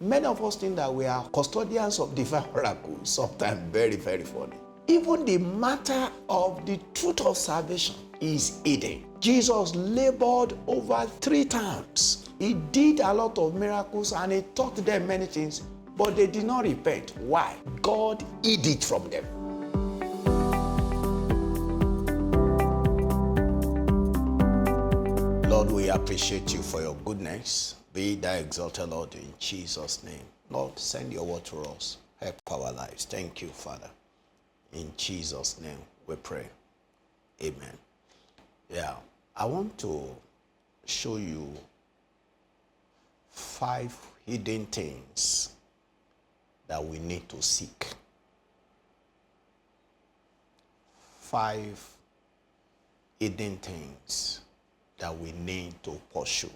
Many of us think that we are custodians of divine oracles, sometimes very, very funny. Even the matter of the truth of salvation is hidden. Jesus labored over 3 times. He did a lot of miracles and he taught them many things, but they did not repent. Why? God hid it from them. Lord, we appreciate you for your goodness. Be thou exalted, Lord, in Jesus' name. Lord, send your word to us. Help our lives. Thank you, Father. In Jesus' name we pray. Amen. Yeah, I want to show you 5 hidden things that we need to seek. 5 hidden things that we need to pursue.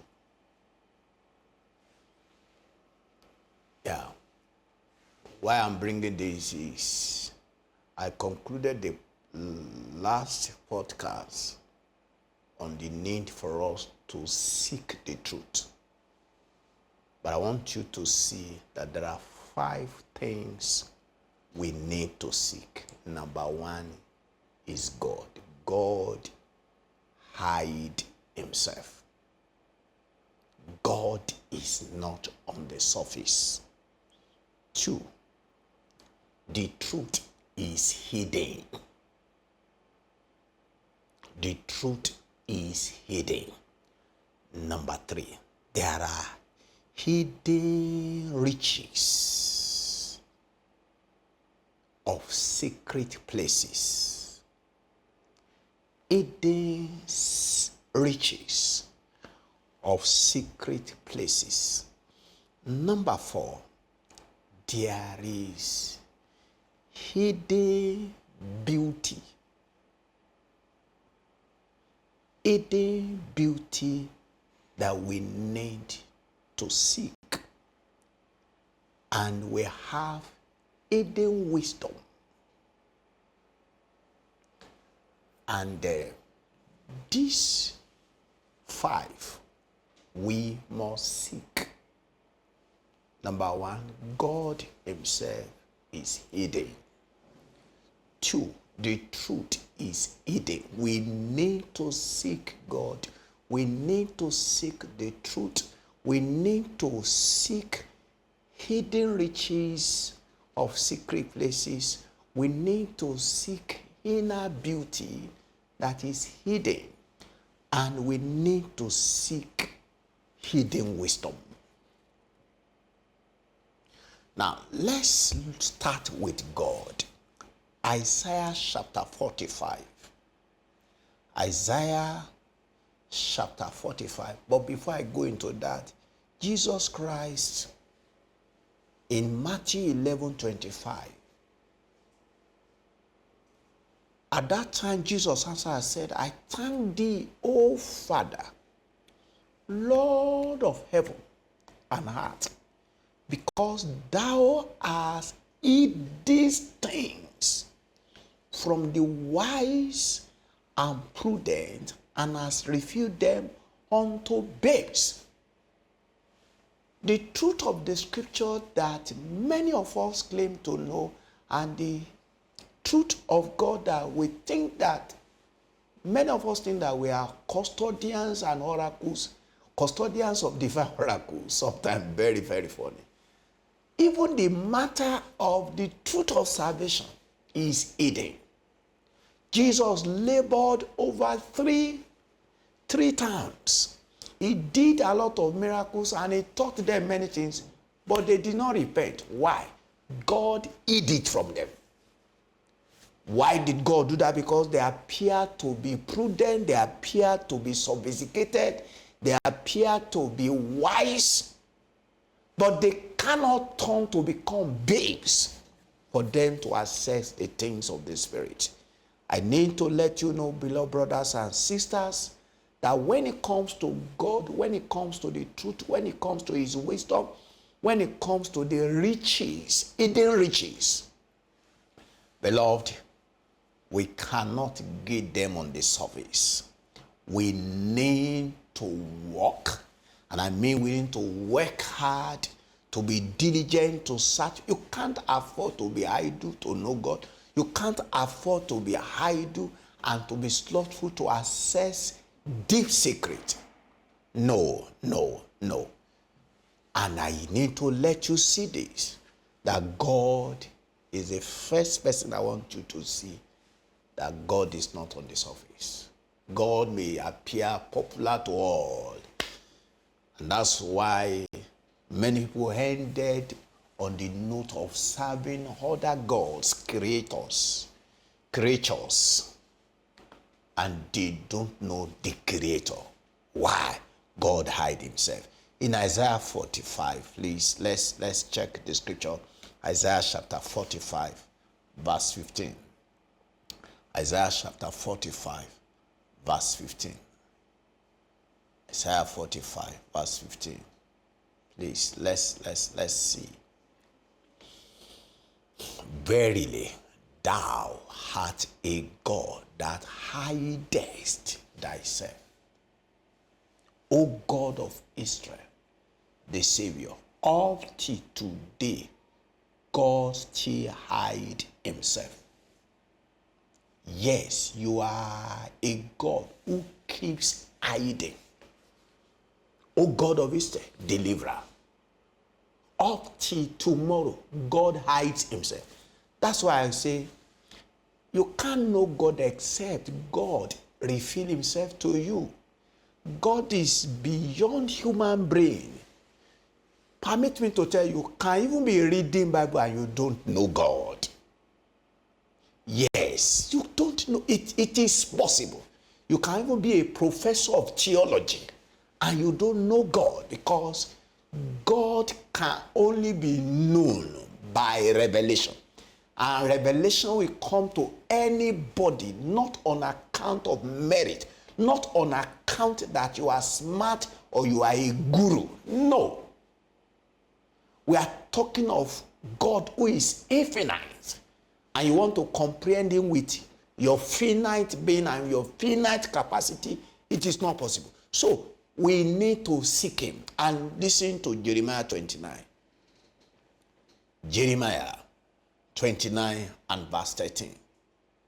Yeah. Why I'm bringing this is I concluded the last podcast on the need for us to seek the truth. But I want you to see that there are 5 things we need to seek. Number 1 is God. God hide himself. God is not on the surface. 2, the truth is hidden. The truth is hidden. Number 3, there are hidden riches of secret places. Hidden riches of secret places. Number 4, there is hidden beauty. Hidden beauty that we need to seek. And we have hidden wisdom. And these 5 we must seek. Number 1, God himself is hidden. 2, the truth is hidden. We need to seek God. We need to seek the truth. We need to seek hidden riches of secret places. We need to seek inner beauty that is hidden. And we need to seek hidden wisdom. Now, let's start with God. Isaiah chapter 45. Isaiah chapter 45. But before I go into that, Jesus Christ in Matthew 11:25. At that time, Jesus answered and said, I thank thee, O Father, Lord of heaven and earth, because thou hast hid these things from the wise and prudent, and hast revealed them unto babes. The truth of the scripture that many of us claim to know, and the truth of God that we think that many of us think that we are custodians and oracles, custodians of divine oracles, sometimes very, very funny. Even the matter of the truth of salvation is hidden. Jesus labored over three times. He did a lot of miracles and he taught them many things, but they did not repent. Why? God hid it from them. Why did God do that? Because they appear to be prudent, they appear to be sophisticated, they appear to be wise, but they cannot turn to become babes for them to access the things of the Spirit. I need to let you know, beloved brothers and sisters, that when it comes to God, when it comes to the truth, when it comes to his wisdom, when it comes to the riches, hidden riches, beloved, we cannot get them on the surface. We need to work, and I mean we need to work hard to be diligent, to search. You can't afford to be idle to know God. You can't afford to be idle and to be slothful to access deep secret. No, no, no. And I need to let you see this, that God is the first person I want you to see, that God is not on the surface. God may appear popular to all. And that's why many people ended on the note of serving other gods, creatures, and they don't know the creator. Why? God hide himself. In Isaiah 45, please, let's check the scripture. Isaiah chapter 45, verse 15. Isaiah chapter 45, verse 15. Isaiah 45, verse 15. Please, let's see. Verily, thou art a God that hidest thyself. O God of Israel, the Savior, up till today, God still hide himself. Yes, you are a God who keeps hiding. O God of Israel, deliverer. Up till tomorrow, God hides himself. That's why I say, you can't know God except God reveal himself to you. God is beyond human brain. Permit me to tell you, you can even be reading Bible and you don't know God. Yes, you don't know. It is possible. You can even be a professor of theology and you don't know God, because God can only be known by revelation. And revelation will come to anybody, not on account of merit, not on account that you are smart or you are a guru. No. We are talking of God who is infinite, and you want to comprehend him with your finite being and your finite capacity. It is not possible. So we need to seek him. And listen to Jeremiah 29. Jeremiah 29 and verse 13.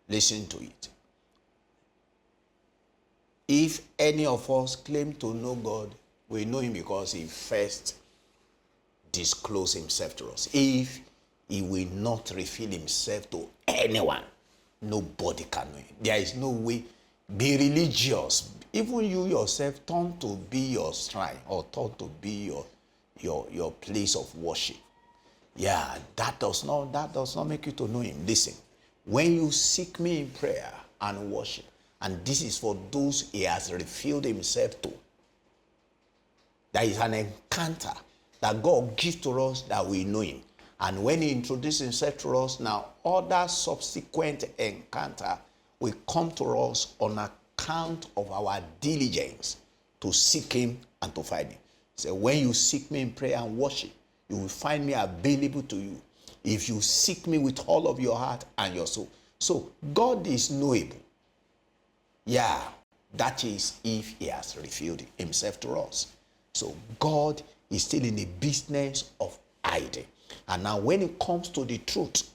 Listen to it. If any of us claim to know God, we know him because he first disclosed himself to us. If he will not reveal himself to anyone, nobody can know him. There is no way. Be religious. Even you yourself turn to be your shrine, or turn to be your place of worship. Yeah, that does not make you to know him. Listen, when you seek me in prayer and worship, and this is for those he has revealed himself to, there is an encounter that God gives to us that we know him. And when he introduces himself to us, now other subsequent encounter will come to us on account of our diligence to seek him and to find him. So when you seek me in prayer and worship, you will find me available to you if you seek me with all of your heart and your soul. So God is knowable. Yeah, that is if he has revealed himself to us. So God is still in the business of hiding. And now when it comes to the truth,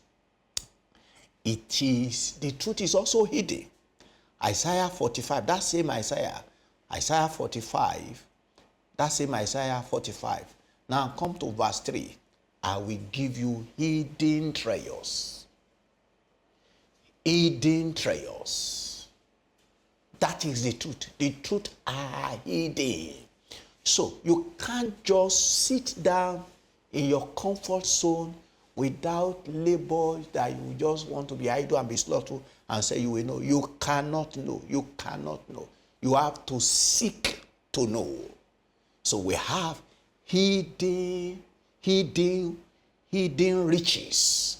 the truth is also hidden. Isaiah 45, that same Isaiah 45, that same Isaiah 45. Now come to verse 3. I will give you hidden treasures. Hidden treasures. That is the truth. The truth are hidden. So you can't just sit down in your comfort zone without labor that you just want to be idle and be slothful and say you will know. You cannot know. You cannot know. You have to seek to know. So we have hidden riches.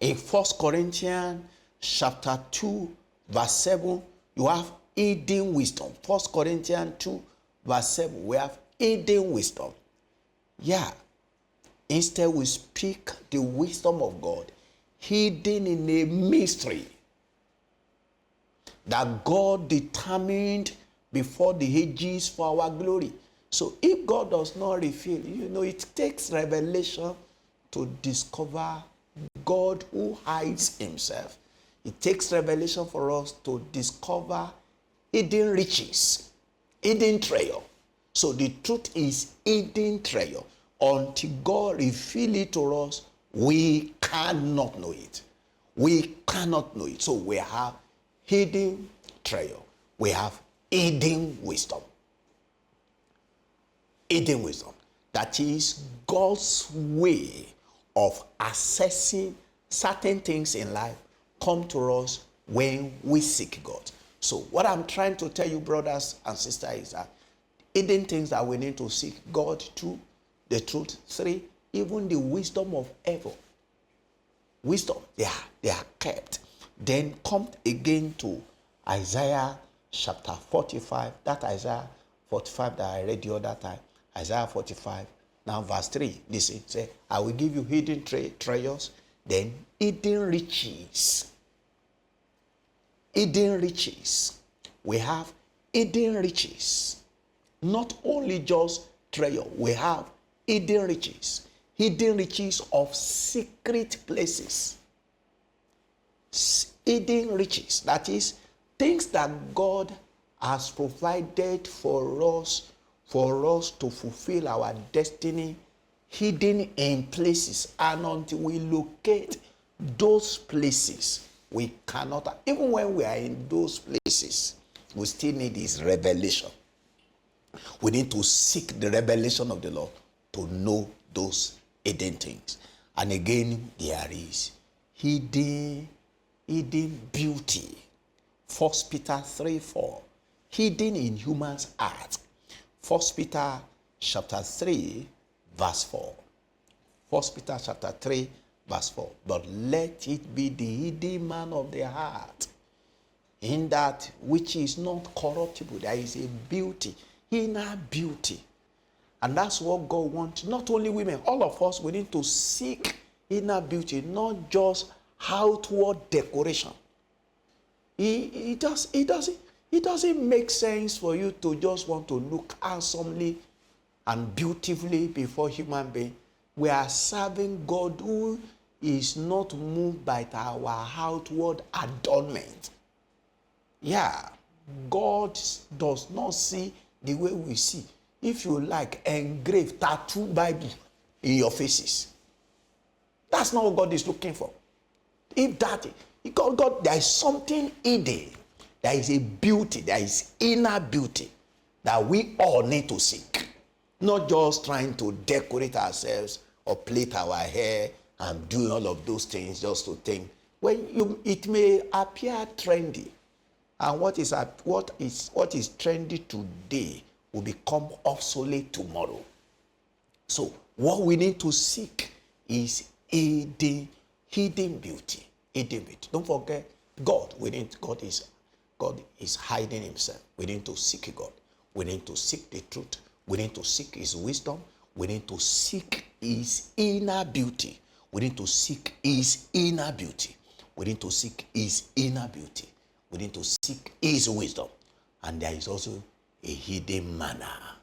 In 1 Corinthians chapter 2, verse 7, you have hidden wisdom. 1 Corinthians 2, verse 7, we have hidden wisdom. Yeah. Instead, we speak the wisdom of God hidden in a mystery that God determined before the ages for our glory. So if God does not reveal, it takes revelation to discover God who hides himself. It takes revelation for us to discover hidden riches, hidden treasure. So the truth is hidden treasure. Until God reveal it to us, we cannot know it. We cannot know it. So we have hidden treasure. We have hidden wisdom. Hidden wisdom. That is God's way of assessing certain things in life come to us when we seek God. So what I'm trying to tell you, brothers and sisters, is that hidden things that we need to seek God through, the truth. 3, even the wisdom of heaven. Wisdom, they are kept. Then come again to Isaiah chapter 45. That Isaiah 45 that I read the other time. Isaiah 45, now verse 3. Listen, say, I will give you hidden treasures, then hidden riches. Hidden riches. We have hidden riches. Not only just treasure, we have hidden riches. Hidden riches of secret places. Hidden riches. That is, things that God has provided for us to fulfill our destiny, hidden in places. And until we locate those places, we cannot, even when we are in those places, we still need his revelation. We need to seek the revelation of the Lord to know those hidden things. And again, there is hidden beauty. 1 Peter 3:4. Hidden in human's heart. 1 Peter chapter 3, verse 4. 1 Peter chapter 3, verse 4. But let it be the hidden man of the heart, in that which is not corruptible. There is a beauty, inner beauty. And that's what God wants. Not only women, all of us, we need to seek inner beauty, not just outward decoration. It doesn't make sense for you to just want to look handsomely and beautifully before human being. We are serving God who is not moved by our outward adornment. Yeah, God does not see the way we see. If you like, engrave, tattoo Bible in your faces. That's not what God is looking for. If that, God, there is something hidden. There is a beauty, there is inner beauty that we all need to seek. Not just trying to decorate ourselves or plait our hair and do all of those things just to think. It may appear trendy. And what is trendy today will become obsolete tomorrow. So what we need to seek is hidden beauty. Hidden beauty. Don't forget God. God is hiding himself. We need to seek God. We need to seek the truth. We need to seek his wisdom. We need to seek his inner beauty. We need to seek his inner beauty. We need to seek his inner beauty. We need to seek his wisdom. And there is also a hidden manna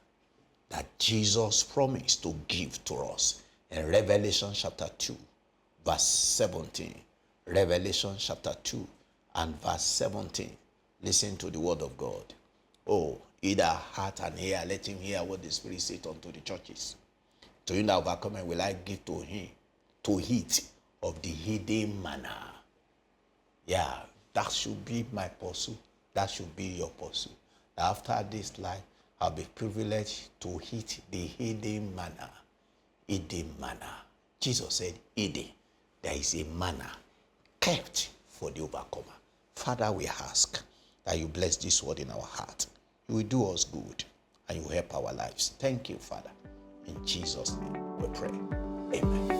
that Jesus promised to give to us in Revelation chapter 2, verse 17. Revelation chapter 2 and verse 17. Listen to the word of God. Oh, either heart and ear, let him hear what the Spirit saith unto the churches. To him that overcometh will I give to him to eat of the hidden manna. Yeah, that should be my pursuit. That should be your pursuit. After this life, I'll be privileged to eat the hidden manna. Hidden manna. Jesus said, hidden. There is a manna kept for the overcomer. Father, we ask that you bless this word in our heart. You will do us good and you will help our lives. Thank you, Father. In Jesus' name we pray. Amen.